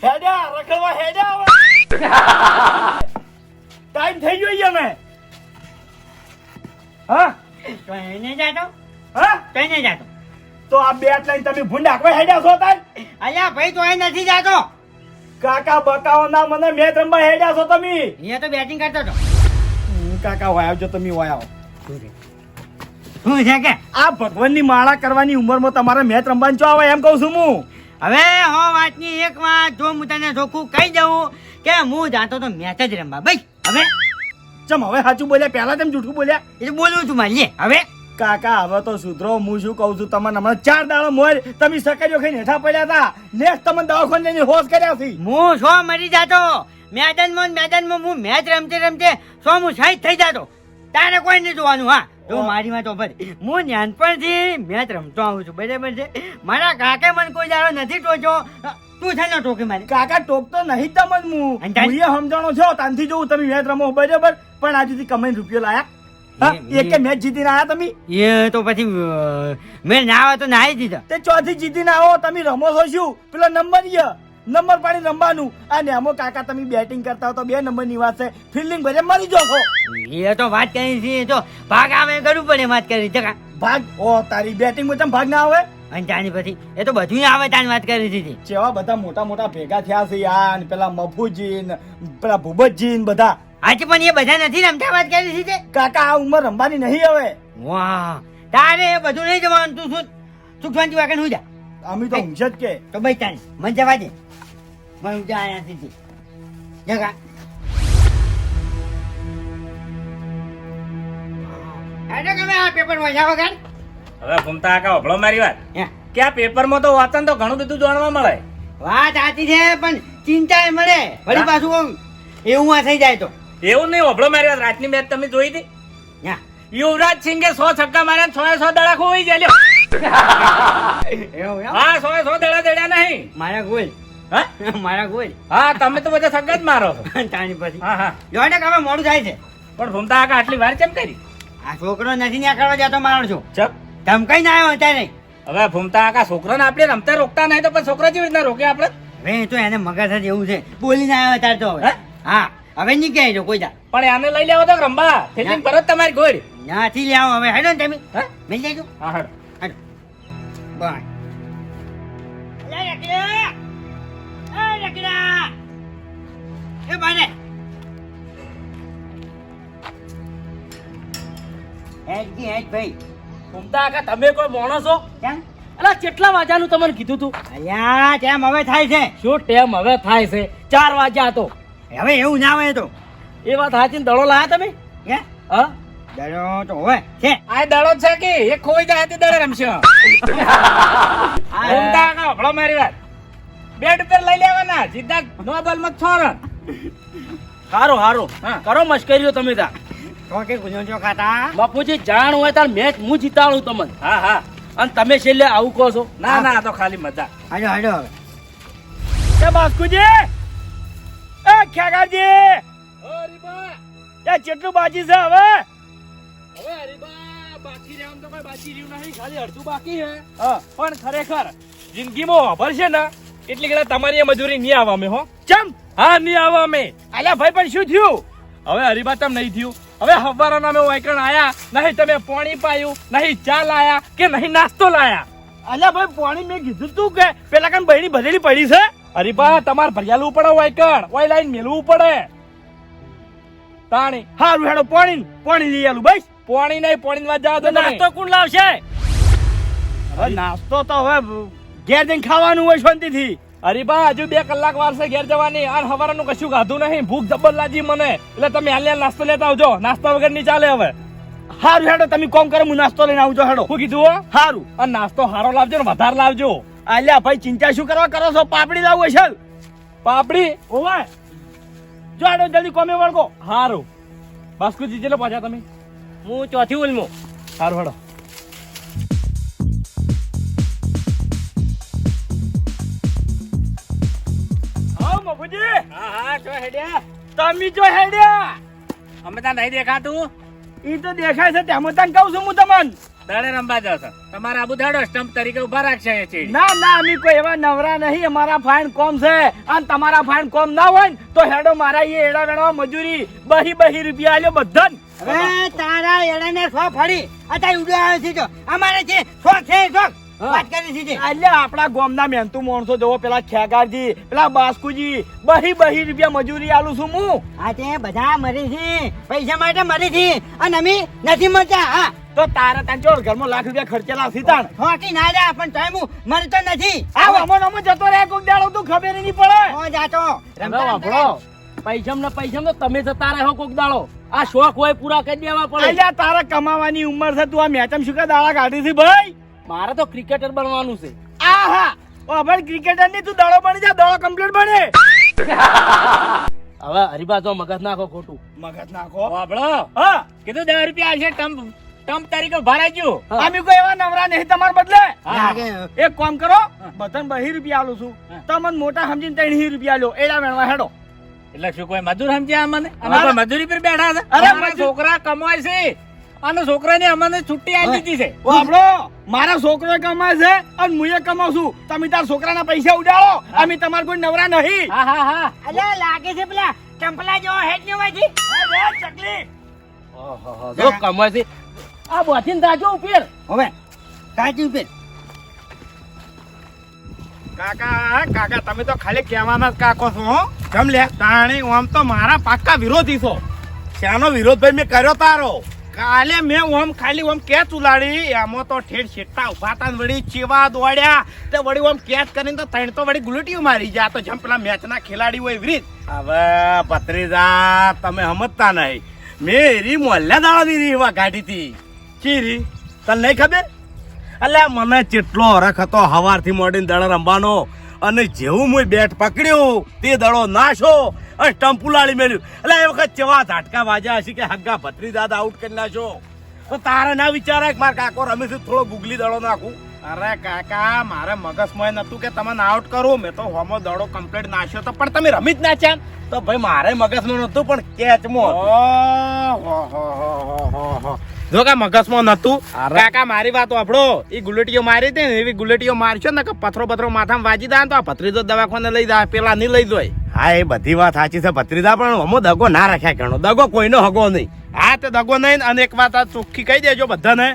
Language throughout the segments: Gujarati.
હેડા રખડવા હેડા ટાઈમ થઈ ગયો અમે હા તો એને જાતો હા તો એને જાતો તો આ બેટ લઈને તમે ભૂંડ આખવા હેડ્યા છો તાન અલ્યા ભાઈ તો એ નથી જાતો કાકા બકાઓ ના મને મેચ રમવા હેડ્યા છો તમે એ તો બેટિંગ કરતો હતો કાકા વાય આવજો તમે વાય આવો શું છે કે આ ભગવાનની માળા કરવાની ઉંમરમાં તમારે મેચ રમવાનું ચો આવે એમ કહું છું હું હવે હો વાતની એક વાત જો હું તને ચોખ્ખું કહી દઉં કે હું જાતો તો મેચ જ રમવા ભાઈ હવે ચમ હવે સાચું બોલ્યા પહેલા તેમ જૂઠું બોલ્યા એ તો બોલું છું મારી હવે કાકા હવે તો સુધરો હું શું કહું છું તમને હમણાં 4 દાડો મોર તમે સકરીઓ ખાઈને હેઠા પડ્યા હતા નેક્સ્ટ તમને દવાખાને લઈને હોશ કર્યા છે હું સો મરી જાતો મેદાનમાં હું મેચ રમતે સો હું શહીદ થઈ જાતો તારે કોઈ નહીં જોવાનું હા જો મારી વાત ઓફર હું નાનપણથી મેચ રમતો આવું છું બરાબર છે મારા કાકે મને કોઈ દાડો નથી ટોક્યો તું છે ને ટોકે મારે કાકા ટોકતો નહીં તમને હું સમજાણો છો તાનથી જોઉં તમે મેચ રમો બરાબર પણ આ સુધી કમાઈને રૂપિયો લાયા એક મેચ જીતીને આયા તમે એ તો પછી મેં ના આવે તો નાહી દીધા તે ચોથી જીતીને આવો તમે રમો છો શું પેલો નંબર પાડી રમવાનું અને એમો કાકા તમે બેટિંગ કરતા હો તો 2 નંબરની વાત છે ફિલ્ડિંગ ભરે મરી જો છો એ તો વાત કરી છે તો ભાગ આવે કરવું પડે વાત કરી છે ભાગ ઓ તારી બેટિંગ માં ભાગ ના આવે અને તાની પછી એ તો બધું આવે તાની વાત કરી હતી જેવા બધા મોટા ભેગા થયા છે યાર પેલા મફુજી ને પેલા ભૂપતજી ને બધા આજે પણ એ બધા નથી રમતા વાત કરી છે કાકા આ ઉંમર રમવાની નહીં હવે વાહ તારે એ બધું નહીં જવાનું તું શું સુખ શાંતિ વાગન હું જા અમે તો ઊંઘ જ કે તો ભાઈ તાની મને જવા દે મને ઊંઘા આયા હતી જગા આજે તમે આ પેપર વાંચ્યા વગર હવે ઘૂમતા આકા ઓભળો મારી વાત હે કે આ પેપરમાં તો વાંચન તો ઘણું બધું જાણવા મળે વાત સાચી છે પણ ચિંતા મળે વળી પાછું એવું આ થઈ જાય તો એવું નહીં ઓભળો મારી વાત રાતની મેચ તમે જોઈ હતી હા યુવરાજ સિંઘે 100 છક્કા માર્યા 100 દડા ખોઈ ગયા એવું હા 100 દડા દેડ્યા નહીં મારા ગોલ હા મારા ગોલ હા તમે તો બધા છક્કા જ મારો છો તાણી પછી હા હા જોડે કે હવે મોડું થાય છે પણ ઘૂમતા આકા આટલી વાર કેમ કરી આ છોકરો નથી ત્યાં કરવા જતો મારો છો ચપ ધમકાઈ ના આવ્યો અત્યારે હવે ઘૂમતા આકા છોકરાને આપણે રમતા રોકતા નહીં તો પણ છોકરા જેવી રીતના રોકે આપણે હવે તો એને મગજ જ એવું છે બોલીને આવ્યો અત્યારે તો હવે હા હવે નહીં કહે જો કોઈ દા પણ આને લઈ લેવો તો રમવા ફિલ્ડિંગ પરત તમારી ગોળ ત્યાંથી લે આવો હવે હેડો ને તમે મિલ જાય હા હેડો હેડો બાય લે રકડા એ બાને હેડ ભાઈ ઘૂમતા આકા તમે કોઈ મોણો છો કેમ અલા કેટલા વાગ્યાનું તમને કીધું તું અલ્યા કેમ હવે થાય છે શું ટેમ હવે થાય છે 4 વાગ્યા તો હવે એવું ના હોય તો એ વાત સાચી દડો લાયા તમે હે હા દડો તો હવે છે આ દડો છે કે એક ખોઈ જાય તે દડે રમશે ઘૂમતા આકા ઓભળો મારી વાત બેટ ઉપર લઈ લેવાના સીધા નો બોલ માં 6 રન હારો હા. કરો મસ્કરીઓ તમે તા તો કે ગુનો જો ખાતા બાપુજી જાણ હોય તાર મેચ હું જીતાડું તમને હા હા અને તમે છેલ્લે આવું કહો છો ના ના તો ખાલી મજા હાડો હાડો હવે એ બાસ્કુજી એ ખ્યાગાજી હરીબા એ કેટલું બાજી છે હવે હવે હરીબા બાકી રહેવાનું તો કોઈ બાકી રહ્યું નહીં ખાલી અડધું બાકી હે હા પણ ખરેખર જિંદગીમાં વાપર છે ને એટલી ગળા તમારી એ મજૂરી નહીં આવવા અમે હો ચમ હા નહીં આવવા અમે અલ્યા ભાઈ પણ શું થયું હવે હરીબા તમ નહીં થયું હવે હવારના અમે વાયકણ આયા નહીં તમે પાણી પાયું નહીં ચા લાયા કે નહીં નાસ્તો લાયા અલ્યા ભાઈ પાણી મેં કીધું તું કે પેલા કાન બહેની ભરેલી પડી છે હરીબા તમારે ભરિયાલું પડે વાયકણ ઓય લાઈન મેલવું પડે તાણી હારું હેડો પાણી લઈ આલું ભાઈ પાણી નહીં પાણી માં જાવ તો નાસ્તો કોણ લાવશે હવે નાસ્તો તો હવે ઘેર જઈને ખાવાનું હોય શાંતિથી હરીબા હજુ 2 કલાક વાર છે ઘેર જવાની અને હવારનું કશું ખાધું નહીં ભૂખ જબર લાગી મને એટલે તમે હાલ નાસ્તો લેતા આવજો નાસ્તા વગર નહીં ચાલે હવે હારું હેડો તમે કોમ કરો હું નાસ્તો લઈને આવજો હેડો શું કીધું હો હારું અને નાસ્તો હારો લાવજો ને વધારે લાવજો અલ્યા ભાઈ ચિંતા શું કરવા કરો છો પાપડી લાવું છે પાપડી ઓવે જો હેડો જલ્દી કોમે વળગો હારું બાસ્કુજી ચેલો પહોંચ્યા તમે હું ચોથી ઉલમો હારું હેડો મફુજી હા હા જો હેડ્યા તમે જો હેડ્યા અમે ત્યાં નહીં દેખાતું ઈ તો દેખાય છે તેમાં તને કહું છું હું તમને. દાડે રમવા જાવ છો તમારા આબુ દાડો સ્ટમ્પ તરીકે ઉભા રાખશે અહીંયા ચેડી. ના ના અમે કોઈ એવા નવરા નહીં, અમારા ફાઇન કોમ છે અને તમારા ફાઇન કોમ ના હોય ને તો હેડો મારા એ એડા વેણવા મજૂરી 2 રૂપિયા આલ્યો બધાને. હવે તારા એડાને સો ફરી અત્યારે ઉડ્યો આવ્યો છે તો અમારે છે સો છે સો વાત કરી છે. અલ્યા આપણા ગામના મહેનતુ માણસો જોવો, પેલા ખેગારજી, પેલા બાસ્કુજી 2 રૂપિયા મજૂરી આલું છું હું. આ તે બધા મરે છે પૈસા માટે મરે છે અને અમે નથી મળતા. હા તો તારા તાન ચોર ઘરમાં લાખ રૂપિયા ખર્ચેલા સીતાણ. ખોટી ના રે પણ તોય હું મરતો નથી. આ અમો જતો રહે કોક દાડો તું ખબર નહીં પડે. હો જાતો હવે વાપરો પૈસા ને તમે જતા રહો કોક દાડો. આ શોખ હોય પૂરા કરી દેવા પડે. અલ્યા તારા કમાવાની ઉંમર છે, તું આ મેચમ શું કા દાડા કાઢી છે ભાઈ? મારે તો ક્રિકેટર બનવાનું છે. આહા ઓ ભાઈ ક્રિકેટર ની તું દાડો બની જા, દાડો કમ્પ્લીટ બને. હવે હરિબાજો મગજ નાખો ખોટું. મગજ નાખો. વાપરો હા કીધું 10 રૂપિયા આવશે ટમ્પ તરીકે ભરાજો. અમે કોઈ એવા નવરા નહીં તમાર બદલે. લાગે. એક કામ કરો, બતન 2 રૂપિયા આલું છું, તમને મોટા સમજીને 3 રૂપિયા લ્યો, એડા વેણવા હેડો. એટલે શું કોઈ મજૂર સમજ્યા અમને? અમે કોઈ મજૂરી પર બેઠા છે? અરે અમારા છોકરા કમાય છે અને છોકરાને અમને છુટ્ટી આપી દીધી છે. ઓ આપણો મારા છોકરો કમાય છે અને હું કમાઉં છું. તમે તાર છોકરાના પૈસા ઉડાડો, અમે તમાર કોઈ નવરા નહીં. હા હા હા અલ્યા લાગે છે પેલા ચંપલા જેવો હેડ ને વાજી. અરે ચકલી જો કમાય છે આ બોથીન દાજો ઉપર. હવે કાચી ઉપર કાકા કાકા તમે તો ખાલી કહેવાના જ કાકો છો હો. જમ લે તાણી ઓમ તો મારા પાક્કા વિરોધી છો. શાનો વિરોધ ભાઈ મેં કર્યો તારો? કાલે મેં ઓમ ખાલી ઓમ કેચ ઉલાડી, એમાં તો ઠેઠ છેટા ઉભા તા ને વળી ચેવા દોડ્યા તે વળી ઓમ કેચ કરીને તો ત્રણ તો વળી ગુલેટીઓ મારી જા. તો જેમ પેલા મેચના ખેલાડી હોય એવી રીત. હવે ભત્રીજા તમે સમજતા નહીં, મેં એરી મોલ્લા દાડાની રીવા કાઢી હતી. ચીરી તને નહીં ખબર? અલ્યા મને કેટલો હરખ હતો હવારથી મોડીને દડો રમવાનો, અને જેવું હું બેટ પકડ્યું તે દડો નાશો અને સ્ટમ્પ ઉલાડી મેલ્યું. એટલે એ વખત કેવા ઝાટકા વાજ્યા હશે કે હગ્ગા ભત્રી દાદા આઉટ કરી નાખો. તો તારે ના વિચારે કે મારા કાકો રમે છે થોડો ગુગલી દડો નાખું. અરે કાકા મારે મગજમાં નતું કે તમને આઉટ કરું. મેં તો હોમો દડો કમ્પ્લીટ નાખ્યો તો પણ તમે રમી જ ના ચાન. તો ભાઈ મારે મગજમાં નતું પણ કેચમાં જો કા મગજમાં નતું. કાકા મારી વાત આપણો એ ગુલેટીઓ મારી હતી ને એવી ગુલેટીઓ મારશો ને કે પથરો માથામાં વાજી દા તો આ ભત્રીજો દવાખાને લઈ જાય, પેલા નહીં લઈ જાય. હા એ બધી વાત સાચી છે ભત્રીજા, પણ હમો દગો ના રાખ્યા ઘણો. દગો કોઈનો હગો નહીં. હા તે દગો નહીં. અને એક વાત આ ચોખ્ખી કહી દેજો બધાને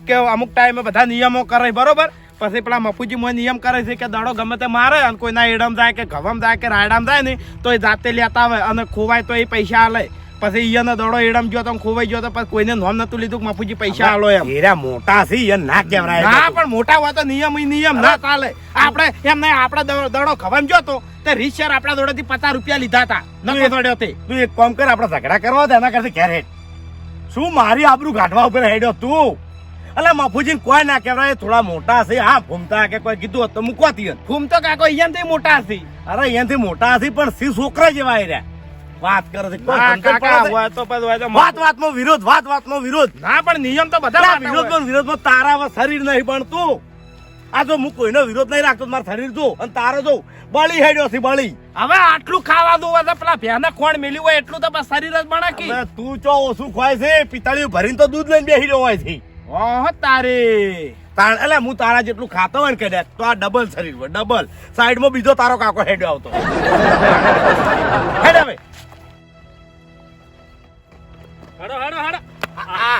કે અમુક ટાઈમે બધા નિયમો કરે બરોબર. પછી પેલા મફુજી મોય નિયમ કરે છે કે દડો ગમે તે મારે અને કોઈના એડમ જાય કે ઘવમ જાય કે રાયડામ જાય ને તો એ જાતે લેતા આવે અને ખોવાય તો એ પૈસા આલે. પછી ઈયાનો દડો એડમ ગયો તો ખોવાઈ ગયો તો પછી કોઈને નોમ નતું લીધું કે મફુજી પૈસા આલો એમ. એરા મોટા છે ઈ ના કહેવાય. ના પણ મોટા હોય તો નિયમ ના ચાલે. આપણે એમ નહીં, આપણે દડો ખવામ ગયો તો તે રીસર આપણા દોડેથી 50 રૂપિયા લીધા હતા. નતો દોડ્યો તે. તું એક કામ કર, આપણે ઝઘડા કરવા દે એના કરતી ઘેર હેડ. શું મારી આબરૂ ગાઢવા ઉપર હેડ્યો તું? અલે મફુજી કોઈ ના કહેવાય, થોડા મોટા છે. હા ફૂમતા કે કોઈ કીધું તો મૂકવાતી ફૂમતો કાકો અહીંયાથી મોટા છે. અરે અહીંયાથી મોટા છે પણ સી છોકરા જેવા રહ્યા વાત કરે છે. વાતમાં વિરોધ, વાતમાં વિરોધ. ના પણ નિયમ તો બધા વિરોધમાં તારા શરીર નહીં બનતું. આ જો હું કોઈનો વિરોધ નહીં રાખતો, મારું શરીર જો અને તારો જો બળી હેડ્યો છે બળી. હવે આટલું ખાવા દો પેલા ભેના ખોણ મેલ્યું હોય એટલું તો શરીર જ બને કે તું ચો ઓછું ખવાય છે. પિતાળીઓ ભરીને તો દૂધ લઈને બેસી રહ્યો હોય છે. ઓહો તારે એટલે હું તારા જેટલું ખાતો હોય ને કદાચ તો આ ડબલ શરીર હોય, ડબલ. સાઈડમાં બીજો તારો કાકો હેડ્યો આવતો હેડ. હવે હડો આ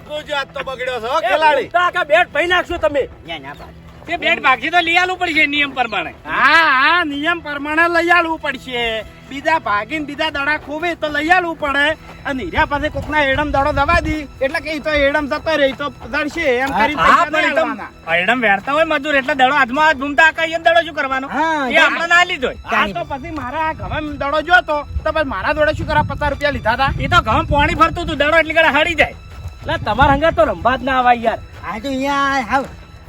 ગુજરાત તો બગડ્યો છે હો ખેલાડી. કાકા બેટ ભઈ નાખશો તમે. ના પાડ. તે બેટ ભાગી તો લઈ આલવું પડશે નિયમ પ્રમાણે. હા નિયમ પ્રમાણે લઈ આવવું પડશે. બીજા ભાગીને બીજા દડા ખોવે તો લઈ આવવું પડે. અને હીરા પાસે કોકના એડમ દડો દવા દી એટલે કે ઈ તો એડમ જતો રહી તો દડશે એમ કરી પૈસા નહીં આલવાના. એડમ વેરતા હોય મજૂર એટલે દડો હાથમાં હાથ ઘૂમતા આકાય એમ દડો શું કરવાનો? હા, એ આપણે ના લીધો. હા તો પછી મારા ઘઉં દડો જોતો તો પછી મારા જોડે શું કરવા 50 રૂપિયા લીધા હતા? એ તો ઘઉં પાણી ફરતું હતું દડો એટલી કડા હળી જાય. એટલે તમારા હંગા તો રંભા જ ના આવાય યાર. આ તો અહીંયા હાવ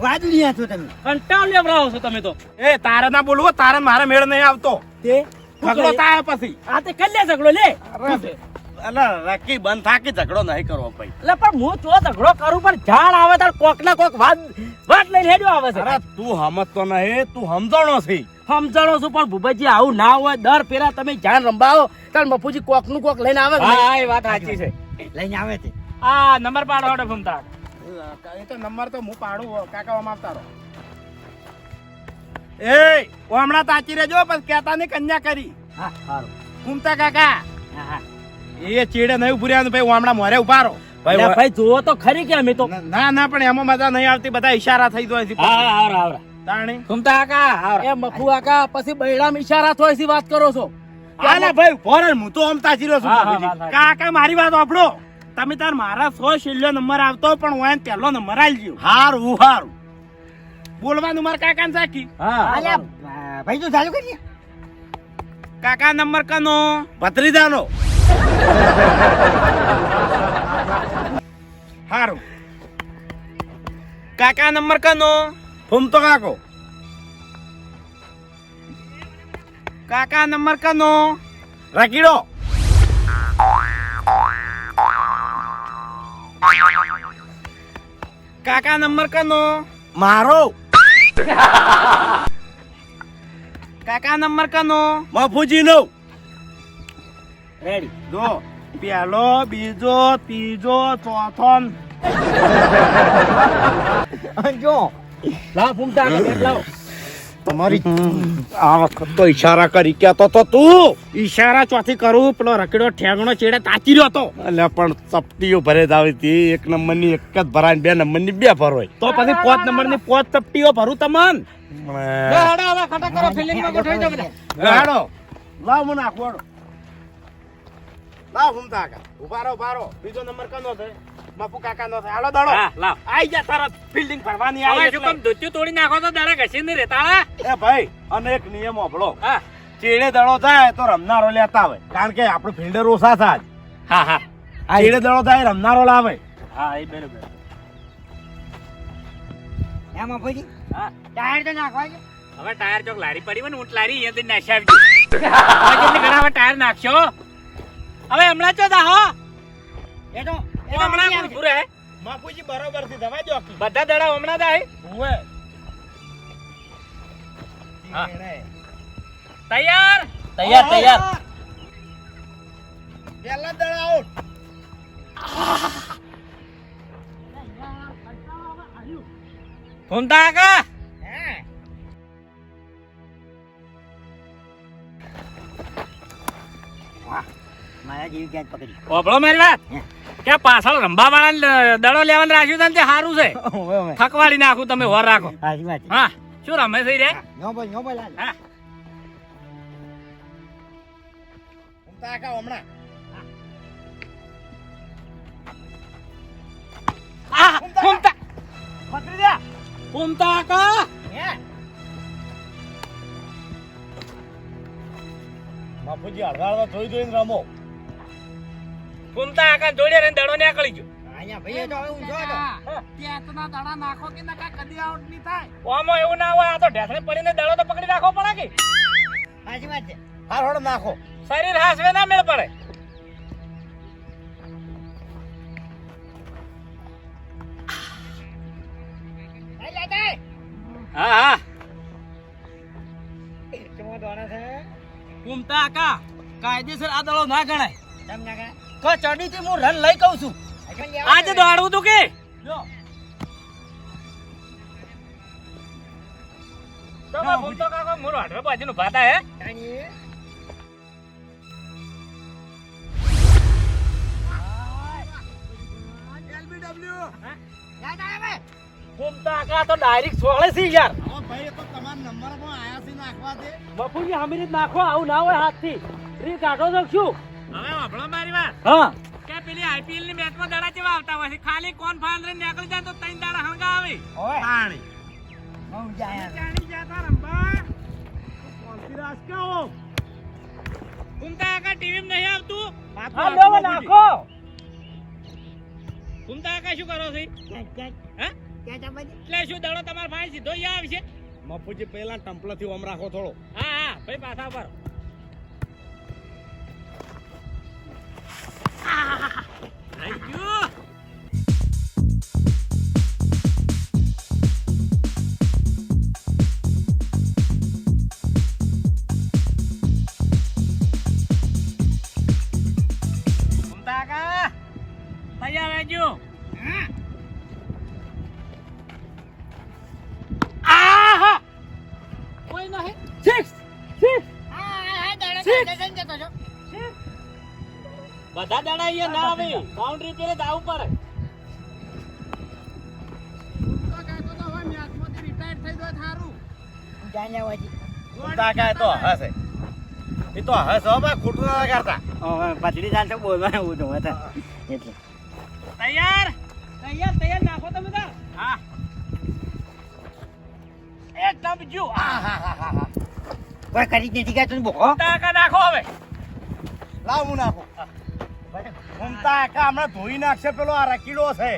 વાદળિયા છો તમે. કંટાળ લેવડાવો છો તમે તો. એ તારે ના બોલવો, તારે મારે મેળ નહીં આવતો. તે ઝઘડો થાય પછી. આ તે કલ્લે ઝઘડો લે. અલા રકી બંધ થાકી ઝઘડો નહીં કરવો ભાઈ. એટલે પણ હું તો ઝઘડો કરું પણ ઝાડ આવે તાર કોક ના કોક વાત લઈને હેડ્યો આવે છે. અરે તું સમજતો નહીં, તું સમજણો છે. સમજાણો છું પણ ભૂપતજી આવું ના હોય. દર પેલા તમે જાણ રંબાવો તાર મફુજી કોક નું કોક લઈને આવે. હા એ વાત સાચી છે. લઈને આવે છે. આ નંબર પાડો હડો ફૂમતા એ તો નંબર તો હું પાડું કાકા ઓમ આવતા રહો. એ ઓ હમણાં તાચી રહેજો પણ કહેતા નહીં કન્યા કરી હા સારું. ઘૂમતા કાકા હા હા એ ચેડે નહીં ઉભું રહેવાનું ભાઈ હું હમણાં મોરે ઉભા રહો અલ્યા ભાઈ જુઓ તો ખરી કે અમે તો ના ના પણ એમાં મજા નહીં આવતી બધા ઈશારા થઈ જાય છે હા આવરા આવરા તાણી ફૂમતા કાકા એ મફુ કાકા પછી બૈરામ ઈશારા થોય સી વાત કરો છો આલા ભાઈ ફોરન હું તો આમ તાચી રહ્યો છું હા, હા, બાપુજી. હા, હા. કાકા મારી વાત સાંભળો તમે તાર મારા 100 છેલ્લો નંબર આવતો પણ હું એને પહેલો નંબર આલજો હારું હારું બોલવાનું મારા કાકાને સાખી હા અલ્યા ભાઈ તું ચાલુ કરીએ. કાકા નંબર કનો ભત્રીજાનો હારું કાકા નંબર કનો ફૂમતો કાકો કાકા નંબર કનો રકીડો કાકા નંબર કનો મારો કાકા નંબર કનો મફુજી નો રેડી. જો પહેલો બીજો ત્રીજો ચોથો જો લાવ ફૂમતા કાકા બેટ લાવ તમારી આ વખત તો ઈશારા કરી કેતો તો તું ઈશારા ચોથી કરું પેલો રકડો ઠેગણો ચેડે તાચી રહ્યો હતો એટલે પણ ચપટીઓ ભરે જ આવી હતી એક નંબર ની એક જ ભરાય બે નંબર ની બે ભરોય તો પછી 5 નંબર ની 5 ચપટીઓ ભરું તમન હડો હવે ખટા કરો ફિલિંગ માં ગોઠવી દો બધા હાડો લાવ મને આખવાડો લાવ હુમતા કાકા ઉભા રહો બીજો નંબર કનો છે બાપુ કાકા નો છે હાલો દાડો હા લાવ આઈ જા તરત ફિલ્ડિંગ ભરવાની હવે આવી શું કામ દૂધ્યું તોડી નાખો તો દાડા ઘસી નહીં રહેતા એ ભાઈ અને એક નિયમ આપણો હા ચેડે દડો થાય તો રમનારો લેતા આવે કારણ કે આપણે ફિલ્ડર ઓછા થાય હા હા ચેડે દડો થાય રમનારો લાવે હા એ બરાબર એમાં ભાઈ હા ટાયર તો નાખવા છે. હવે ટાયર ચોક લારી પડી હોય ને ઊંટ લારી અહીંયાથી નાખી આવજો હવે કેટલી ઘણા હવે ટાયર નાખશો હવે હમણાં ચો દાહો એ તો એ હમણાં કોણ પૂરે હે બાપુજી બરોબર થી દવા જો બધા દડા હમણાં દાય હુએ હા. તૈયાર તૈયાર તૈયાર પેલા દડા આઉટ ફૂમતા કાકા હા વાહ મારા જેવી ક્યાં પકડી. ઓભળો મારી વાત કે પાછળ રંબા વાળા દડો લેવાનું રાખ્યું છે ને તે સારું છે ઓવે ઓવે. થકવાડી નાખું તમે હોર રાખો સાચી વાત છે. હા શું રમે છે રે નો બોલ હાલ. હા કાકા હમણાં આ ફૂમતા ભત્રીજા ફૂમતા કાકા હે બાપુજી હળગાળવા જોઈને રમો ફૂમતા કાકા જોડે રહીને દડો નીકળી ગયો અહીંયા ભાઈ એ તો હવે ઊંઝો હતો. ત્યાંના દડા નાખો કે નકા કદી આઉટ નહીં થાય ઓમાં એવું ના હોય આ તો ઢેસણે પડીને દડો તો પકડી રાખવો પડે કે સાચી વાત છે. હાર હળ નાખો શરીર હાસવે ના મેળ પડે હાલ લે જાય. હા હા ચમો દોડા છે. ફૂમતા કાકા કાયદેસર આ દડો ના ગણાય તમને કાંઈ? કો ચડીથી હું રન લઈ કહું છું અચ્છા, લેવા આજે દે. દોડવું તું કે જો તો ફૂમતા કાકા મોરો હાડરો બાજુનો ભાતા હે તાણી. યા તારે ભાઈ. ફૂમતા કાકા તો ડાયરેક્ટ સોળે છે યાર ભાઈ તો તમારા નંબર પણ આયા છે નાખવા દે બપુજી હમીરી નાખો આવું ના હોય હાથથી રીત કાઢો તો શું હવે વાપરો મારી વાત હા કે પેલી આઈપીએલ ની મેચ માં દડા કેવા આવતા હોય છે ખાલી કોણ ફાઈનલ રન નીકળી જાય તો ત્રણ દાડા હંગા આવે ઓય. પાણી બહુ જાય. જાણી જાતા રંબા કોલસી રાજકાઓ કુંતા કાકા ટીવી માં નહીં આવતું હા લેવો નાખો કુંતા કાકા શું કરો છો ક્યાં હે તા બધી? એટલે શું દડો તમારા ભાઈ સીધો અહીંયા આવશે મફુજી પેલા ટમ્પલાથી ઓમ રાખો થોડો હા હા ભાઈ પાછા ઉપર થઈ ગયું કુંતા કાકા લેજો કોઈ નહીં 6 બધા દાડા અહીંયા ના આવે બાઉન્ડ્રી પેલે જ આવવું પડે કાકા એ તો હશે એ તો હશે હો બા ખોટું ના કરતા પતરી ચાલશે બોલવા હું તો હતા એટલે તૈયાર તૈયાર તૈયાર નાખો તમે તો હા એકદમ જો કોઈ કરી જ નથી કાતું બોકો કાકા નાખો હવે લાવ હું નાખું ઘૂમતા કાકા હમણાં ધોઈ નાખશે પેલો આ રકીડો છે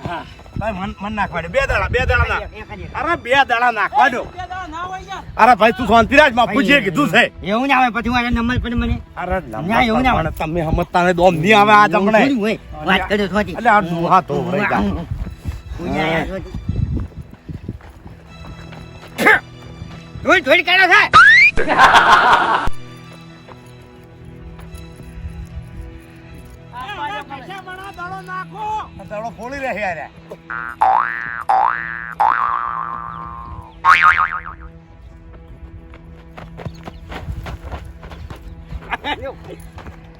હા ભાઈ મન નાખવા દે બે દાડા નાખ અરે બે દાડા નાખવા દો અરે ભાઈ તું શાંતિરાજ માં પૂછીએ કીધું છે એવું ના આવે પછી મારા નંબર પર મને અરે ના, એવું ના નંબર તમે સમજતા ને દોમ નહીં આવે આ જમણે થોડી હોય વાત કર્યો થોડી એટલે આ ડુહા તો રહી જા થોડી કાઢો છે દડો ફોડી રહે યાર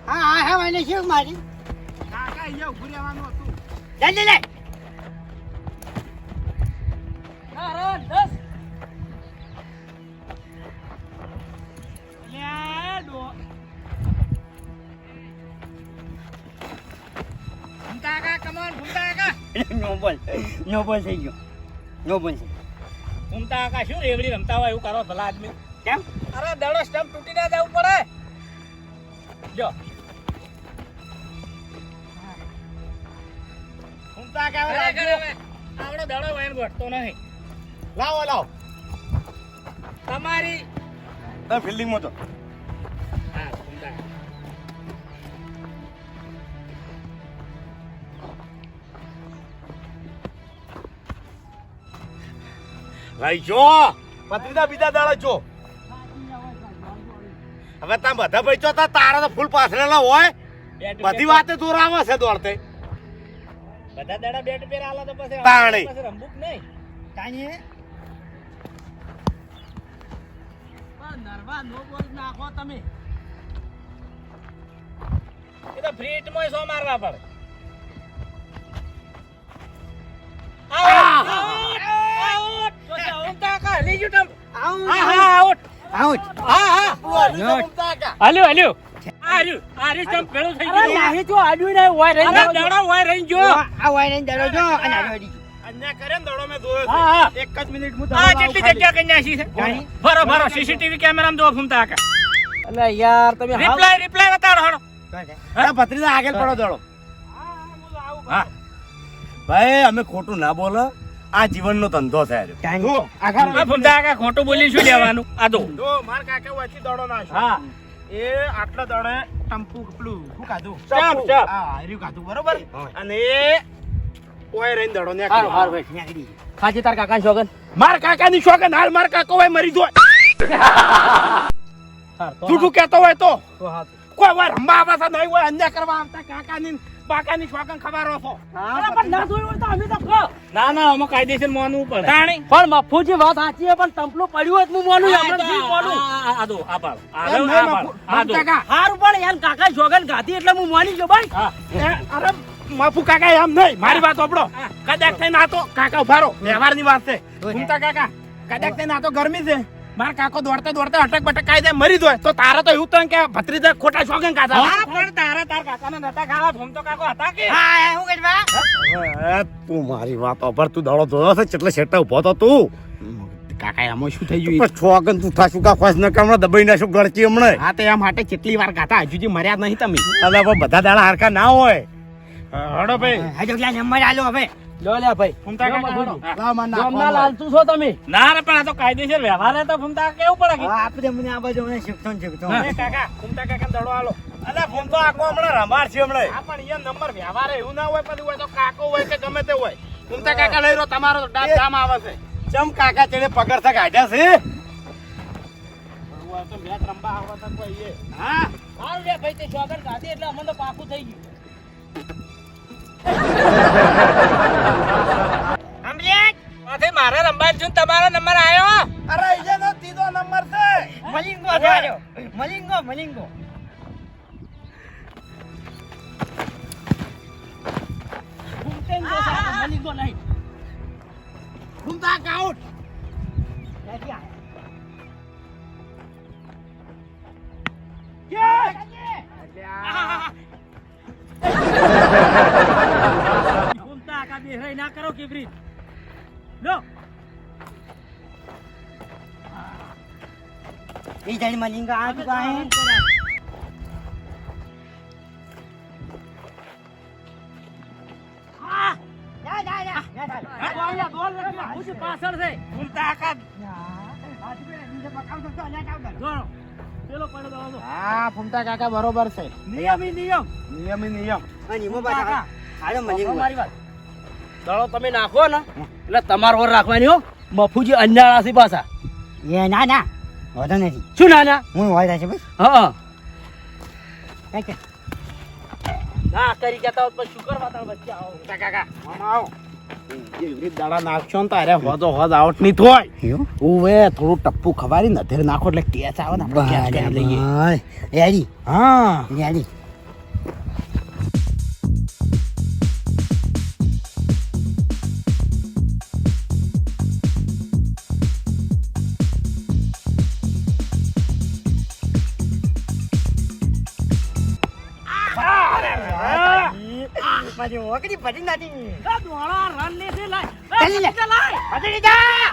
હા મને શું મારી કાકા અહીંયા ઉભું રહેવાનું હતું ચાલ લે નો બોલ થઈ ગયો નો બોલ છે ઘૂમતા કાકા શું રેવડી રમતા હોય એવું કરો ભલા આદમી કેમ અરે દડો સ્ટમ્પ તૂટી ના જવું પડે જો ઘૂમતા કે આવડો દડો વાઈન ઘટતો નહીં લાવો તમારી તમે ફિલ્ડિંગ માં તો હા ઘૂમતા ભાઈ જો પત્રીના બીજા દાડા જો હવે તમે બધા ભાઈ છો તારા તો ફૂલ પાછળેલા હોય બધી વાતે તું રામ છે દોડતે બધા દાડા બેટ પેર આલા તો પછી તાણી. પછી રમવું જ નહીં કાની નરવા નો બોલ નાખો તમે એ તો ફ્રી હિટ માં સો મારવા પડે આ વાયરન દરો જો અને આ દોડી અન્યા કરે ને દડો મેં જોયો હા, હા. છે એક જ મિનિટ હું જાણી? બરોબર સીસીટીવી કેમેરામાં જો ફૂમતા કાકા એટલે યાર તમે રિપ્લાય બતાડો હળો ભત્રીજા આગળ પડો દડો હા ભાઈ અમે ખોટું ના બોલો આ જીવનનો ધંધો છે આર્યો. જાણી? જો આગળ આ ફૂમતા કાકા ખોટું બોલી શું લેવાનું આ તો જો માર કાકા વચ્ચે દડો નાખ્યો હા એ આટલા દડે ટંપુ પેલું શું ખાધું ચપ, ચપ. હા હાર્યું ખાધું બરોબર અને એ ઓય રહીને દડો ને હાર હાર ભાઈ નીકળી. ખાજી તાર કાકા શોગન માર કાકાની શોખન હાલ માર કાકો હોય મરી જાય હાર તો જૂઠું કહેતો હોય તો તો હાથ કોઈ વાર રંબા આવે છે નહીં હોય અન્યાય કરવા આવતા કાકાની બાકાની શોખન ખબર છો પણ ના જોયું હોય તો અમે તો કહો. ના ના આમાં કાયદેસર માનવું પડે તાણી પણ મફુજી વાત સાચી છે પણ ટંપલું પડ્યું હોય તો હું માનું આપણે શું માનું આ દો આ પાડો આ એમ દો, નહીં આ પાડો આ દો કાકા હારું પણ યાર કાકા શોગન ગાધી એટલે હું માની ગયો ભાઈ હા અરે માફુ કાકા એમ નહીં મારી વાત સાંભળો કદાચ થઈને આ તો કાકા ઉભા રહો વ્યવહારની વાત છે ઘૂમતા કાકા કદાચ થઈને આ તો ગરમી છે મારા કાકો દોડતા દોડતા અટક બટક કાયદે મરી જાય તો તારા તો એવું તને કે ભત્રીજા ખોટા શોગન કાઢા હા, પણ તારા તાર કાકાને નતા ખાવા ફૂમતો કાકો હતા કે હા હું કરવા તું મારી વાત ઉપર તું દડો જોયો છે એટલે શેટા ઉભો તો તું કાકા એમાં શું થઈ ગયું છોગન તું થાશું કા ખોસ ન હમણાં દબાઈ નાશું ગળચી હમણાં હા તો એમ માટે કેટલી વાર ગાતા હજુ જે મર્યાદ નહીં તમે હવે બધા દાડા હરખા ના હોય હડો ભાઈ હજો ક્યાં નંબર આલો હવે લો લે ભાઈ ફૂમતા કાકા હાલો. લાવ મને જમના લાલતું છો તમે ના રે પણ આ તો કાયદેસર વ્યવહાર હે તો ફૂમતા કાકા કેવું પડે કે આપણે મને આ બાજુ મને શીખતો ને શીખતો એ કાકા ફૂમતા કાકા દડો આલો અલા ફોન તો આખો હમણાં રમાડ છે હમણાં હા પણ એ નંબર વ્યવહાર એવું ના હોય બધું હોય તો કાકો હોય કે ગમે તે હોય ફૂમતા કાકા લઈ રહ્યો તમારો તો દામ આવે છે ચમ કાકા ચડે પગર થા કાઢ્યા છે હોય તો મેચ રમવા આવો તો કોઈ એ હા સારું લે ભાઈ તે શોગન ગાધી એટલે અમને તો પાકું થઈ ગયું અમરેશ માથે મારે રમવાનું છું ને તમારો નંબર આવ્યો અરે ઈજેનો ત્રીજો નંબર છે મલિંગો આવ્યો મલિંગો ઘૂમતે જ જશે, મળી ગયો નહીં ઘૂમતા આઉટ નથી આવ્યો. ઘૂમતા આકા બેહરાઈ ના કરો કેવરી લો એ જાણી મલિંગો આ ચુકા હે પાછળ છે ઘૂમતા આકા જોડો પેલો પડ્યો દવા દો હા ફૂમતા કાકા બરોબર છે નિયમ નિયમ મારી વાત દડો તમે નાખો ને એટલે તમારો ઓર રાખવાની હો મફુજી અંજાળા છે પાછા એ ના હોતો નથી શું ના ના હું હોય છે ભાઈ હા કઈ ના કરી કહેતા હોત પણ શું કરવા તાર વચ્ચે આવો ફૂમતા કાકા મામા આવો એવી દાડા નાખશો ને તારે હોજો હોજ આઉટ નહીં થોય ઓવે થોડું ટપ્પુ ખવારી ને ધેર નાખો એટલે ટેચ આવે ને આપણે catch કરી લઈએ રેડી હા રેડી પછી ઓકડી પડી નથી દોડા રન લે છે લાય ચાલી લે. લાય પડી જા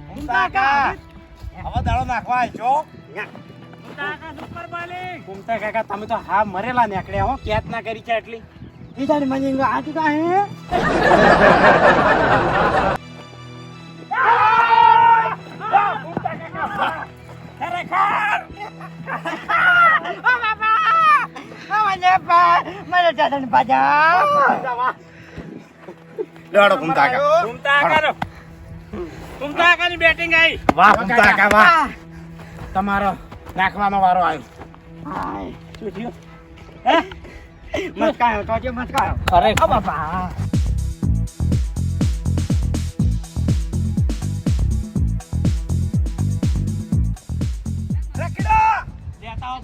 ફૂમતા કાકા હવે દાડો નાખવા આવજો કાકા સુપર બાલિંગ ફૂમતા કાકા તમે તો હા મરેલા નીકળ્યા હો કેચ ના કરી છે એટલી એ જાણી મલિંગો આ ચુકા હે મને ચાદન પાજા લેવાડો ફૂમતા કાકા ફૂમતા કાકાની બેટિંગ આવી વાહ ફૂમતા કાકા વાહ તમારો નાખવાનો વારો આવ્યો શું થયું મસ્કાયો તો જે મસ્કાયો અરે ઓ બાપા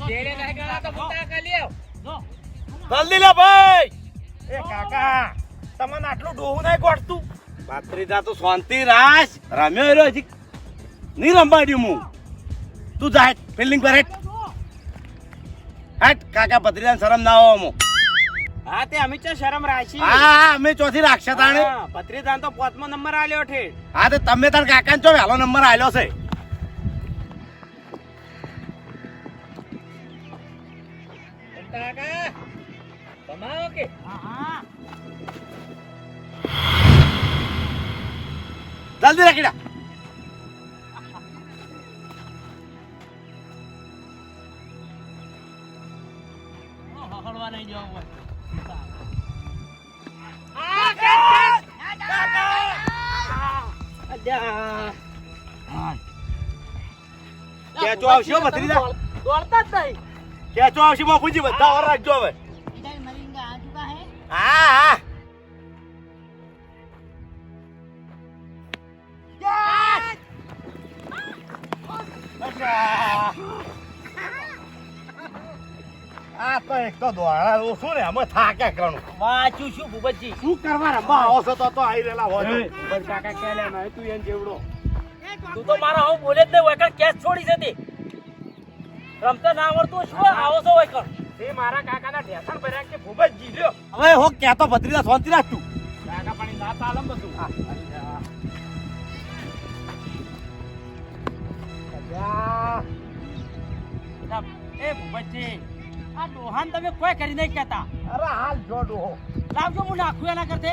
જેડે નહીં ગણા તો ફૂમતા કાકા લ્યો જલ્દી લે ભાઈ એ કાકા તમને આટલું ડોહું નહીં ગોઠતું બાત્રીજા તો શાંતિ રાખ રમ્યો રહ્યો હજી નહીં રમવા દઉં હું તું જા ફિલ્ડિંગ પર હેટ કાકા ભત્રીજાને શરમ ના આવો અમો હા તે અમે ચા શરમ રાખી હા અમે ચોથી રાખશે તાણે ભત્રીજાન તો 5મો નંબર આલ્યો છે હા તો તમે તાર કાકાને ચો વહેલો નંબર આલ્યો છે કાકા તમારો કે જલ્દી રાખીડા હળવા નહીં જવું હોય કેચો આવશે હો ભત્રીજા દોડતા જ નહીં કેચો આવશે બાપુજી બધા ઓર રાખજો હવે હા હા આ તો એક તો દોડા ઓછું ને અમે થાકે ઘણું વાંચું છું ભૂપતજી શું કરવા રમવા આવો છો તો આઈ રહેલા હોય કાકા કે લે ના તું એન જેવડો તું તો મારા હું બોલે જ નહીં હોય કેસ છોડી છે તે રમતા ના આવડતું શું આવો છો હોય કર તે મારા કાકાના ઢેસણ ભર્યા કે ખૂબ જ જીલ્યો હવે હો કેતો ભત્રીજા શાંતિ રાખ તું કાકા પાણી દાંત આલમ બધું એ ભૂપતજી આ ડોહાન તમે કોઈ કરી નહીં કહેતા અરે હાલ જો ડોહો લાવજો હું નાખું એના કરતે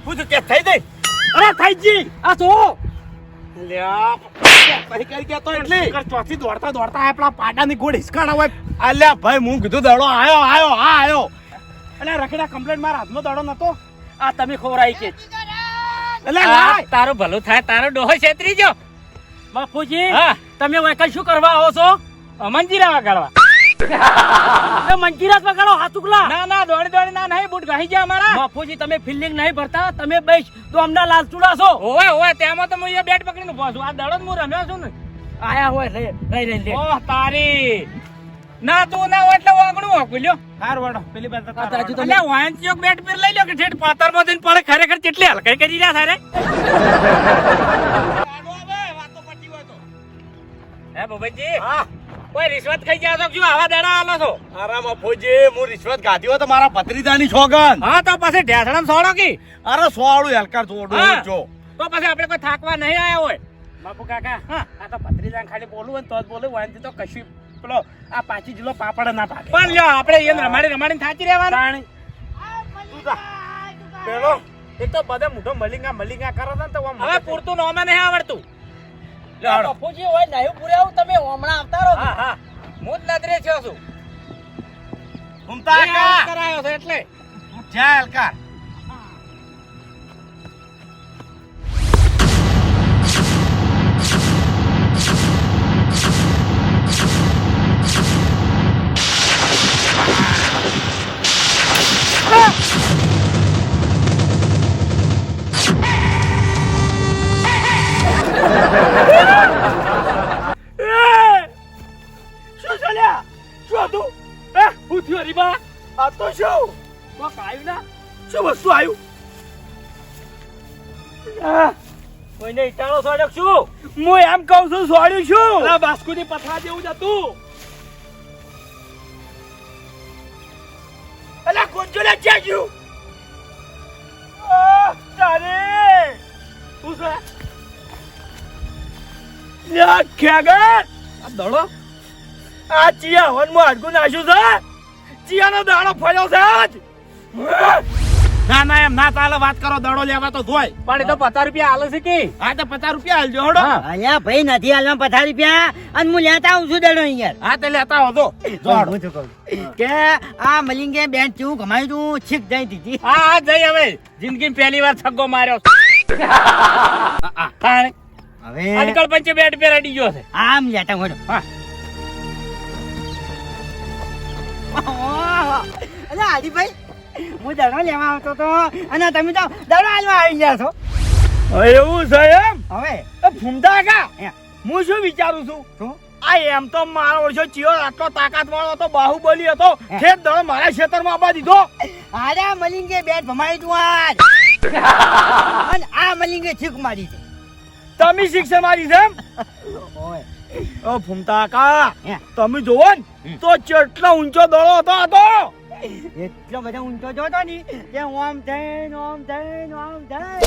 પૂછ કે થઈ દે અરે થાઈજી આ તો અલ્યા પછી કરી ગયા તો એટલે ચોથી દોડતા દોડતા આપણા પાડાની ગોળ હિસકાણા હોય. અલ્યા ભાઈ હું કીધું દડો આયો અલ્યા રખડા કમ્પ્લેટ મારા હાથનો દડો નતો. આ તમે ખોરાઈ કે અલ્યા લાય. તારું ભલું થાય તારો ડોહો છેતરી ગયો. બાપુજી હા તમે વૈકલ શું કરવા આવો છો? મંજીરા વગાડવા. મંજીરાત વગાડો હાથુકલા. ના ના દોડી દોડી ના નહીં બૂટ ગાઈ ગયા અમારા. બાપુજી તમે ફિલ્ડિંગ નહીં ભરતા, તમે બેસ તો અમના લાલચુડા છો. ઓય ત્યાંમાં તો હું અહીંયા બેટ પકડીને ઉભો છું. આ દડો જ હું રમ્યો છું ને. આયા હોય રહી ઓહ તારી ના તું ના હોય એટલે વાગણું હોકું લ્યો. હાર વડો પેલી બાજુ આ તાજુ તમે- અલ્યા વાંચ્યો બેટ પર લઈ લ્યો કે ઠેઠ પાતરમાં જઈને પડે. ખરેખર કેટલી હલકાઈ કરી રહ્યા તારે. હે ભૂપતજી હા કોઈ રિશ્વત ખાઈ ગયા છો? શું આવા દડા આલો છો? આરામ ફોજી હું રિશ્વત ગાધી હોય તો મારા ભત્રીજાની છોગન. હા તો પછી ઢેસણમ સોડો કી. અરે સોળું હલકાર છોડું હા. જો. તો પછી આપણે કોઈ થાકવા નહીં આયા હોય. બાપુ કાકા હા આ તો ભત્રીજાને ખાલી બોલવું હોય ને તો જ બોલે વાંચી તો કશું પેલો આ પાછી જિલ્લો પાપડ ના પાકે. પણ લ્યો આપણે એને રમાડીને થાચી રહેવાનું. પેલો એક તો બધા મોઢો મલિંગા કરે છે ને તો આમ હવે પૂરતું નોમે નહીં આવડતું. લ્યો હાલો. બાપુજી હોય નાયું પૂરે આવું, તમે હમણાં આવતા રહો. હા હા હું જ નજરે થયો છું. ઘૂમતા એ આવું કરાયો છે એટલે જાય હલકાર. શું ચાલ્યા? શું હતું? શું થયું હરીબા? આ તો શું? કોક આવ્યું ના? શું વસ્તુ આવ્યું? કોઈને ઈટાળો સોડ્યો શું? હું એમ કહું છું સોડ્યું શું? આ બાસ્કુની પથરા જેવું જ હતું. અલા કોંજોલા ક્યાં ગયું? તારે શું છે? યા ખેગર આ દડો? આ ચિયા હવનમાં હાડકું નાખ્યું છે. ચિયાનો દાડો ફર્યો છે આજ. ના ના એમ ના ચાલે વાત કરો. દડો લેવા તો જોય. પણ એ તો 50 રૂપિયા આલે છે કે. હા તો 50 રૂપિયા હાલજો હડો. અલ્યા ભાઈ નથી હાલમાં 50 રૂપિયા અને હું લેતા આવું છું દડો યાર. હા તે લેતા આવો તો હું શું કહું કે આ મલિંગે બેન કેવું કમાયું તું છીક જઈ દીધી. હા હા જઈ હવે જિંદગી પહેલી વાર છગ્ગો માર્યો. તાણે હવે આજકાલ પંચે બેટ પે રડી ગયો છે. આમ લેતા હોય હા અરે હાજીભાઈ હું દડો લેવા આવતો તો અને તમે તો દડો હાલવા આવી ગયા છો. એવું છે એમ? હવે ફૂમતા કા હે. હું શું વિચારું છું? શું? આ એમ તો મારો ઓછો ચિયો આટલો તાકાત વાળો હતો, બાહુબલી હતો. હે. ખેત દડો મારા ખેતરમાં આપવા દીધો. અરે મલિંગે બેટ ભમાઈ તું આજ અને આ મલિંગે છીક મારી છે. તમે શિક્ષા મારી છે એમ? ઓય ઓ ફૂમતા કા હે. તમે જોવો ને તો કેટલો ઊંચો દડો હતો આ તો. એટલો બધો ઊંચો જોતો ની કે ઓમ થઈને ઓમ થઈને ઓમ થઈને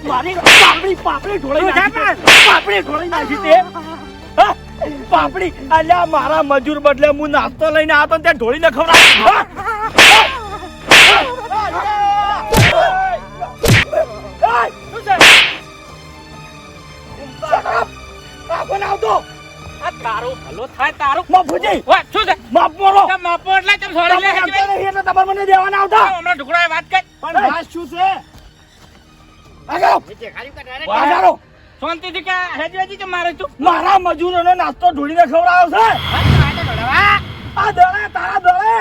મારી પાપડી ઢોળી નાખી તે. હા? પાપડી અલ્યા મારા મજૂર બદલે હું નાસ્તો લઈને આવતો ને ત્યાં ઢોળીને ખવડાવ. આ તારું ભલો થાય તારું. બાપુજી વાહ, શું છે? માફ કરો. કેમ માપો એટલે કેમ સોરી લે તમે આપતા નહીં એટલે તમારે મને દેવાના આવતા. હમણાં ઢુકડાએ વાત કરી. પણ વાત શું છે? આગળ. આગળ. શાંતિથી કે હેજવેજી કે મારે તું મારા મજૂરોનો નાસ્તો ઢોળીને ખવડાવ્યો છે. આ દળે તારા દળે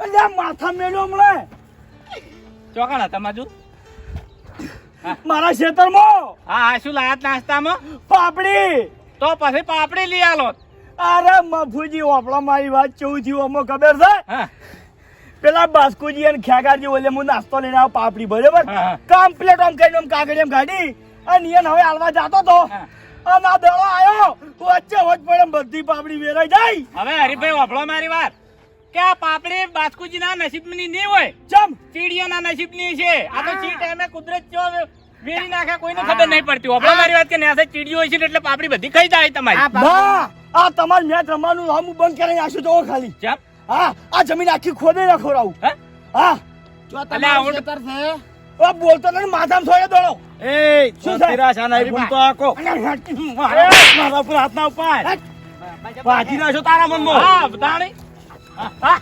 અલ્યા માથા મેલ્યો હમણાં ચોકણ હતા માજુ. મારા ખેતરમાં હા હા શું લાયા નાસ્તામાં? પાપડી. તો પછી પાપડી લઈ આલો. અરે મફુજી ઓપડા મારી વાત કેવું થયું અમને ખબર છે? હા પેલા બાસ્કુજી અને ખ્યાગારજી ઓલે હું નાસ્તો લઈને આવ્યો પાપડી બરાબર. હા, હા. કમ્પ્લીટ આમ કરીને આમ કાગળી એમ કાઢી અને ઈયન હવે હાલવા જાતો તો હા. અને આ દડો આવ્યો વચ્ચે વચ પડે બધી પાપડી વેરાઈ જાય. હવે હરીભાઈ વાપરો મારી વાત કે આ પાપડી બાસ્કુજીના નસીબની નહીં હોય, ચમ ચીડિયાના નસીબની છે. આ તો ચી ટાઈમે કુદરત જો વેરી નાખે કોઈને ખબર નહીં પડતી. વાપરો મારી વાત કે ન્યાસે ચીડિયો હોય છે એટલે પાપડી બધી ખાઈ જાય તમારી. ના આ તમારે મેચ રમવાનું હું બંધ કરીને આશું તો ખાલી. ચમ હા આ જમીન આખી ખોદે ના ખવડાવું. હે? હા એટલે આ ઊંટ ઓ બોલતો નહીં માથામાં છોડ્યો દોડો એ શું નિરાશ આ નહીં ભૂલતો આકો મારા ઉપર હાથ ના ઉપાય વાજી ના છો તારા મનમાં હા બતાણી હા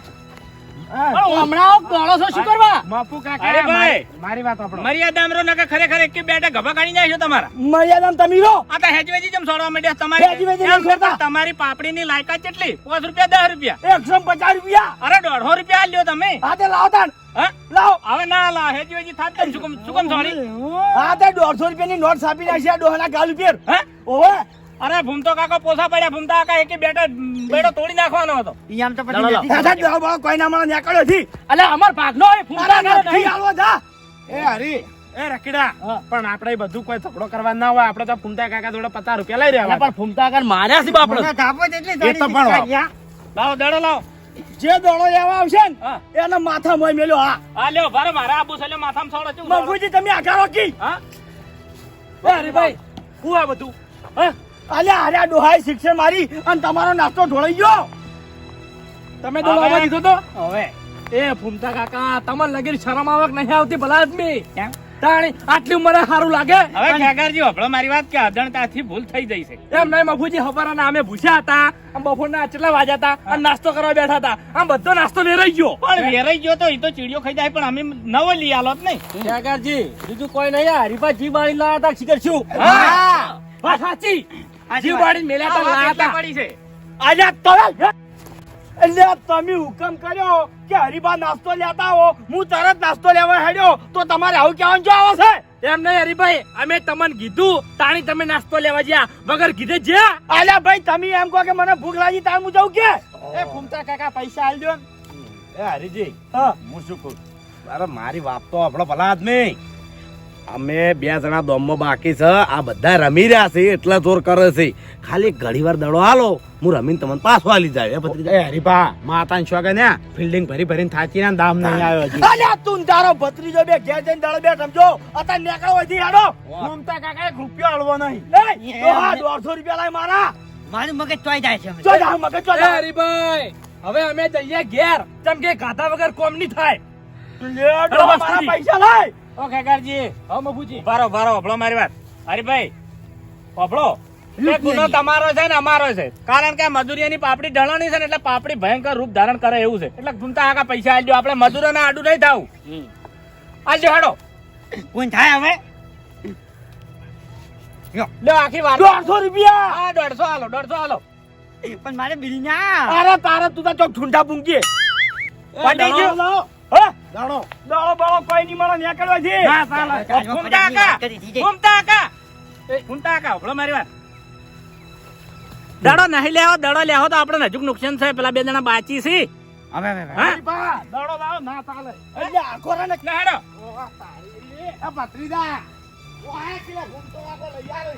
હમણાં દોડો છો શું કરવા બાપુ કાકા અરે ભાઈ મારી વાત આપણો મર્યાદા અમરો નકા ખરેખર એક બેટા ગભા કાઢી જાય છો તમારા મર્યાદામાં તમે રહો આ તો હેજવેજી જેમ છોડવા માંડ્યા હેજવેજી તમારી નહીં છોડતા. તમારી પાપડીની લાયકાત કેટલી 5 રૂપિયા 10 રૂપિયા 150 રૂપિયા અરે 150 રૂપિયા લ્યો તમે હા તે લાવો તાણ હા લાવો હવે ના લા હેજવેજી થાત કેમ શું કેમ છોડી હા તે 150 રૂપિયાની નોટ છાપી નાખી આ ડોહાના ગાલ ઉપર હે ઓવે અરે ભૂમતો કાકો પોસા પડ્યા ભૂમતા કાકા એકે બેટો તોડી નાખવાનો હતો ઈ આમ તો ના, ના, પછી દાદા દોડો બોલો કોઈ ના મને નીકળ્યો નથી અલે અમાર ભાગનો હોય તારા નથી આલો જા એ હરી એ રકીડા પણ આપણે બધું કોઈ ઝઘડો કરવા ના હોય આપણે તો ફૂમતા કાકા જોડે 50 રૂપિયા લઈ રહ્યા પણ ફૂમતા કાકા માર્યા છે બાપડો મને થાપો જ એટલી એ તો પણ કાઢ્યા. લાવો દડો લાવો જે દોડો લેવા આવશે ને હા. એના માથા મોય મેલ્યો હા આ લ્યો ભારે મારા આબુ છે લ્યો માથામાં છોડો ચૂ મફુજી તમે આગળ રોકી હા એ હરીભાઈ હું આ બધું હા અલ્યા આર્યા ડોહાઈ શિક્ષણ મારી અને તમારો નાસ્તો ઢોળાઈ ગયો તમે તો હવે- લાવવા દીધો તો હવે એ ફૂમતા કાકા તમને લગીર શરમ આવક નહીં આવતી ભલા આદમી કેમ? તાણી આટલી ઉંમરે સારું લાગે હવે કાકાજી હપળો મારી વાત કે અજણતાથી ભૂલ થઈ જઈ છે એમ નહીં મફુજી હવારના અમે ભૂસ્યા હતા આમ બપોરના કેટલા વાગ્યા હતા અને નાસ્તો કરવા બેઠા હતા આમ બધો નાસ્તો વેરાઈ ગયો પણ વેરાઈ ગયો તો એ તો ચીડિયો ખાઈ જાય પણ અમે નવો લઈ આલો જ નહીં કાકાજી બીજું કોઈ નહીં હરીફા જી બાળી લાયા હતા શીખર શું હા. વાત સાચી સાચી જીવ વાત. બાળી મેલ્યા હતા લાયા હતા પડી છે આલ્યા તરત એટલે તમે હુકમ કર્યો કે હરીબા નાસ્તો લેતા હો હું તરત નાસ્તો લેવા હેડ્યો તો તમારે આવું કહેવાનું જો આવે છે એમ નહીં હરીભાઈ અમે તમને કીધું તાણી તમે નાસ્તો લેવા જ્યાં વગર કીધે જ્યાં આલ્યા ભાઈ તમે એમ કહો કે મને ભૂખ લાગી તાર હું જાઉં કે એ ફૂમતા કાકા પૈસા આલજો ને એ હરીજી હા હું શું કહું અરે મારી વાત તો આપણો ભલા આદમી અમે 2 જણા દોમમાં બાકી છે આ બધા રમી રહ્યા છે એટલા જોર કરે છે ખાલી ઘડી વાર દડો હાલો હું રમીને તમને પાછો આલી જાય એ હરીભા માતાને શોખે ને ફિલ્ડિંગ ભરી ભરીને થાચી ને દામ નહીં આવ્યો હજી અલ્યા તું તારો ભત્રીજો બે ઘેર જઈને દડો બે સમજો અત્યારે નીકળો હોયથી હાડો ફૂમતા કાકા 1 રૂપિયો આલવો નહીં લે તો આ 150 રૂપિયા લાય મારા મારું મગજ ચોઈ જાય છે હવે. જો જા મગજ જો એ હરીભાઈ હવે અમે જઈએ ઘેર ચમ કે ગાધા વગર કોમ નહીં થાય લે ડો મારા પૈસા લાય ઓ કાકાજી હા મફુજી ભારો ભારો હપળો મારી વાત હરીભાઈ હપળો એ ગુનો તમારો છે ને અમારો છે કારણ કે આ મજૂરીની પાપડી ઢળવાની છે ને એટલે પાપડી ભયંકર રૂપ ધારણ કરે એવું છે એટલે ભૂમતા કાકા પૈસા આલજો આપણે મજૂરોને આડું નહીં થાવું આલજો હાડો કોણ થાય હવે લ્યો આખી વાત 150 રૂપિયા હા 150 હાલો 150 હાલો પણ મારે બીજી ના અરે તારે તું તો ચોક ઠુંઠા પૂંગીએ પડી ગયો હે દાડો દાડો બાળો કોઈ નહીં મળે નીકળવા છે ના ચાલે ભૂમતા કાકા ભૂમતા કાકા ભૂમતા કાકા હપળો મારી વાત દડો નહીં લેવો દડો લેવો તો આપણે નજુક નુકસાન છે પેલા 2 જણા બાચી છે હવે હવે હા બા દાડો લાવો ના ચાલે એટલે આખો રે ને લે હાડો ઓવા તારી આ પત્રીદા ઓહે કિલો ઘૂમતો આખો લઈ આવે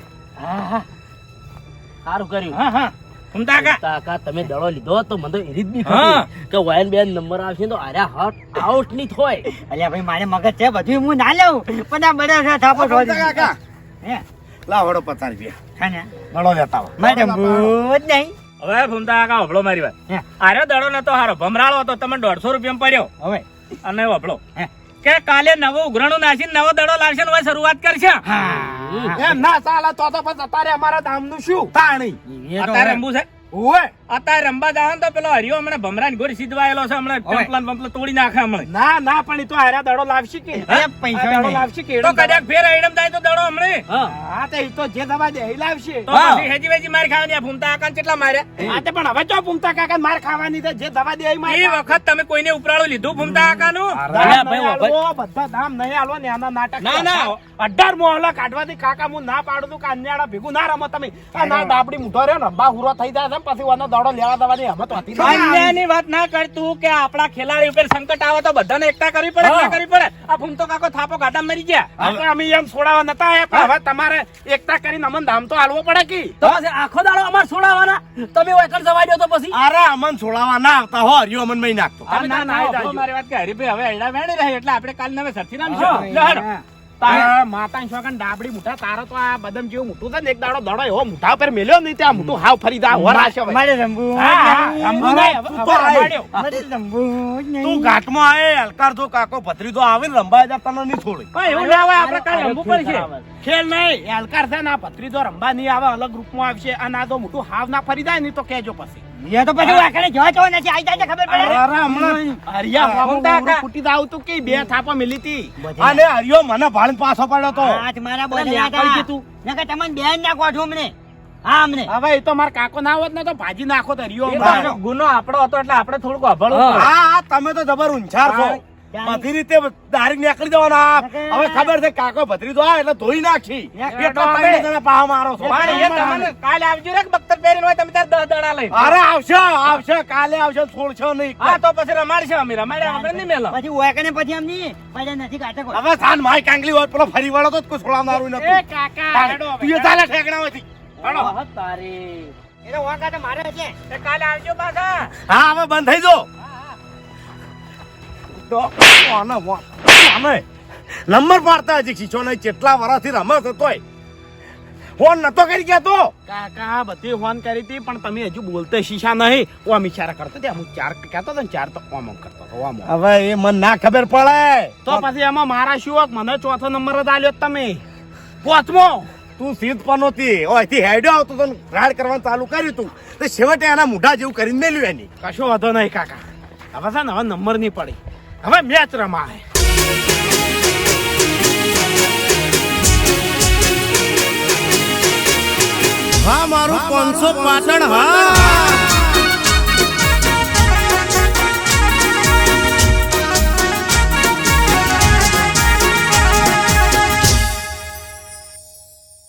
સારું કર્યું હા હા ભૂમતા કાકા કાકા તમે દડો લીધો તો મને તો એરી જ બી હા. ખબર કે વાયન બેન નંબર આવશે તો આર્યા હટ આઉટ નહીં થાય અલ્યા ભાઈ મારે મગજ છે બધું હું ના લઉં પણ આ બધા છે થાપો છોડી દીધો. કાકા હે લાવ હડો 50 રૂપિયા હા ને દડો લેતા આવો મારે ભૂત નહીં હવે ભૂમતા કાકા હપળો મારી વાત હે. આરે દડો નતો હારો ભમરાળો હતો તમે 150 રૂપિયા પડ્યો હવે અને હપળો હે. કે કાલે નવો ઉઘરાણું નાસીને નવો દડો લાવશે ને હવે શરૂઆત કરશે હા એમ ના ચાલે તો પછી અત્યારે અમારા દામનું શું તાણી એ તો અત્યારે હવે. રમવું છે ઓય અત્યારે રમવા જાવ તો પેલો હરિયો હમણાં ભમરાની ગોરી સીધવાયેલો છે હમણાં ઓય. ટંપલા બંપલા તોડી નાખે હમણાં ના ના પણ ઈ તો હારા દડો લાવશે કે અરે પૈસા આ દડો નહીં. લાવશે કે તો કદાચ ફેર આઈડમ થાય તો દડો હમણાં હા હા તો ઈ તો જે દવા દે ઈ લાવશે તો પછી હેજી વેજી માર ખાવાની આ ભૂમતા કાકાને કેટલા માર્યા હા તે પણ હવે જો ભૂમતા કાકા માર ખાવાની છે જે દવા દે ઈ માર એ વખત તમે કોઈને ઉપરાળું લીધું ભૂમતા કાકાનું દામ ભાઈ, નહીં આલવો, બધા દામ નહીં આલવો ને આના નાટક ના, ના. 18 મોહલા કાઢવાથી કાકા હું ના પાડું છું કે અન્યાળા ભેગું ના રમો તમે આ ના ડાબડી મૂઠો રહ્યો ને રંબા હુરો થઈ જાય છે ને પછી ઓનો દડો લેવા દેવાની હમત હોતી નથી. અન્યાયની વાત ના કરતું કે આપણા ખેલાડી ઉપર સંકટ આવે તો બધાને એકતા કરવી પડે હા. ના કરવી પડે આ ભૂમતો કાકો થાપો ગાડા મરી ગયા હા તો અમે એમ છોડાવા નતા આયા પણ હવે તમારે એકતા કરીને અમને દામ તો આલવો પડે કે તો પછી આખો દાડો અમાર છોડાવવાના તમે એકર જવા દો તો પછી અરે અમન છોડાવા ના આવતા હો હરિયો અમન મય નાખતો ના ના આઈ ના જાજો. મારી વાત કે હરીભાઈ હવે એડા વેણી રહે એટલે આપણે કાલ નવે સરથી હા. નામશું લે હાલો. તારા માતાની છોકરાને ડાબડી મુઠા તારા તો આ બદામ જેવું મોટું છે ને એક દાડો દડો એવો મુઠા ઉપર મેલ્યો નહીં ત્યાં મોટું હાવ ફરી જા હોરા છે ભાઈ. મારે રમવું હા, હા, રમવું નહીં, હવે- તું તો હવે આય. રમાડ્યો. મારે રમવું જ નહીં. તું ઘાટમાં આય હલકાર જો કાકો ભત્રીજો આવે ને રંબાઈ જા તને નહીં છોડે. પણ એવું ના હોય આપણે કાંઈ રમવું પડશે ખેલ નહીં એલકાર છે ને આ ભત્રીજો રંબા નહીં આવે અલગ રૂપમાં આવશે અને આ તો મોટું હાવ ના ફરી જાય નહીં તો કેજો પછી એ તો પછી વાંકડે જોતો નથી આઈ જાય તો ખબર પડે અરે હમણાં હરિયા હા, વાહુ કાકા. વાવડું ફૂટી જાવ તું કે બે થાપા મિલી તી અને હરિયો મને ભાળીને પાછો પડ્યો તો હાથ મારા બોલે અરે, નાખા. નેકળી તું. નકર તમને બેન નાખો છો અમને હા અમને હવે એ તો મારા કાકો ના હોત ને તો ભાજી નાખો તો હરિયો એ તો મારો. આપણો ગુનો આપણો હતો એટલે આપણે થોડુંક અભળવું પડે. હા હા તમે તો જબર ઊંચાર છો બધી રીતે ડાયરેક્ટ નીકળી જવાના હવે ખબર છે કાકો ભત્રીજો આવે એટલે ધોઈ નાખી એટલા ત્રણ જણા પાહા મારો છો પણ એ તમને કાલે આવજો રે કે બખ્તર પહેરીને હોય તમે ત્યારે 10 દડા લઈને. અરે આવશે આવશે કાલે આવશે છોડશો નહીં હા તો પછી રમાડશે અમે રમાડ્યા વગર નહીં મેલો. પછી વાંકડે પછી અમની પછી નથી કાઢતા કોઈ. હવે સાન માય કાંગલી હોય પેલો ફરી વળો તો જ કોઈ છોડાવનારું એ નથી કાકા હેડો હવે. તું એ ચાલે ઠેકણામાંથી વાહ, તારી એનો વાંકા તો મારે છે એ કાલે આવજો પાછા. હા હવે બંધ થઈ જો નંબર પાડતા હજી ખીચો નહીં કેટલા વર્ષથી રમે છે તોય ફોન નતો કરી ગયા તો કાકા બધી ફોન કરી હતી પણ તમે હજુ બોલતા શીશા નહીં ઓમ ઈશારા કરતો ત્યાં હું ચાર કહેતો હતો ને ચાર તો ઓમ ઓમ કરતો હતો ઓમ ઓમ. હવે એ મને ના ખબર પડે તો પછી એમાં મારા શું હક? મને ચોથો નંબર જ આલ્યો તમે પોચમો તું સીધ પર નહોતી ઓયથી હેડ્યો આવતો તો રાડ કરવાનું ચાલુ કર્યું તું તો છેવટે એના મુઢા જેવું કરીને મેલ્યું એની કશો વાંધો નહીં કાકા હવે છે ને હવે નંબર નહીં પડી હવે મેચ રમાય હા મારું 500 પાટણ હા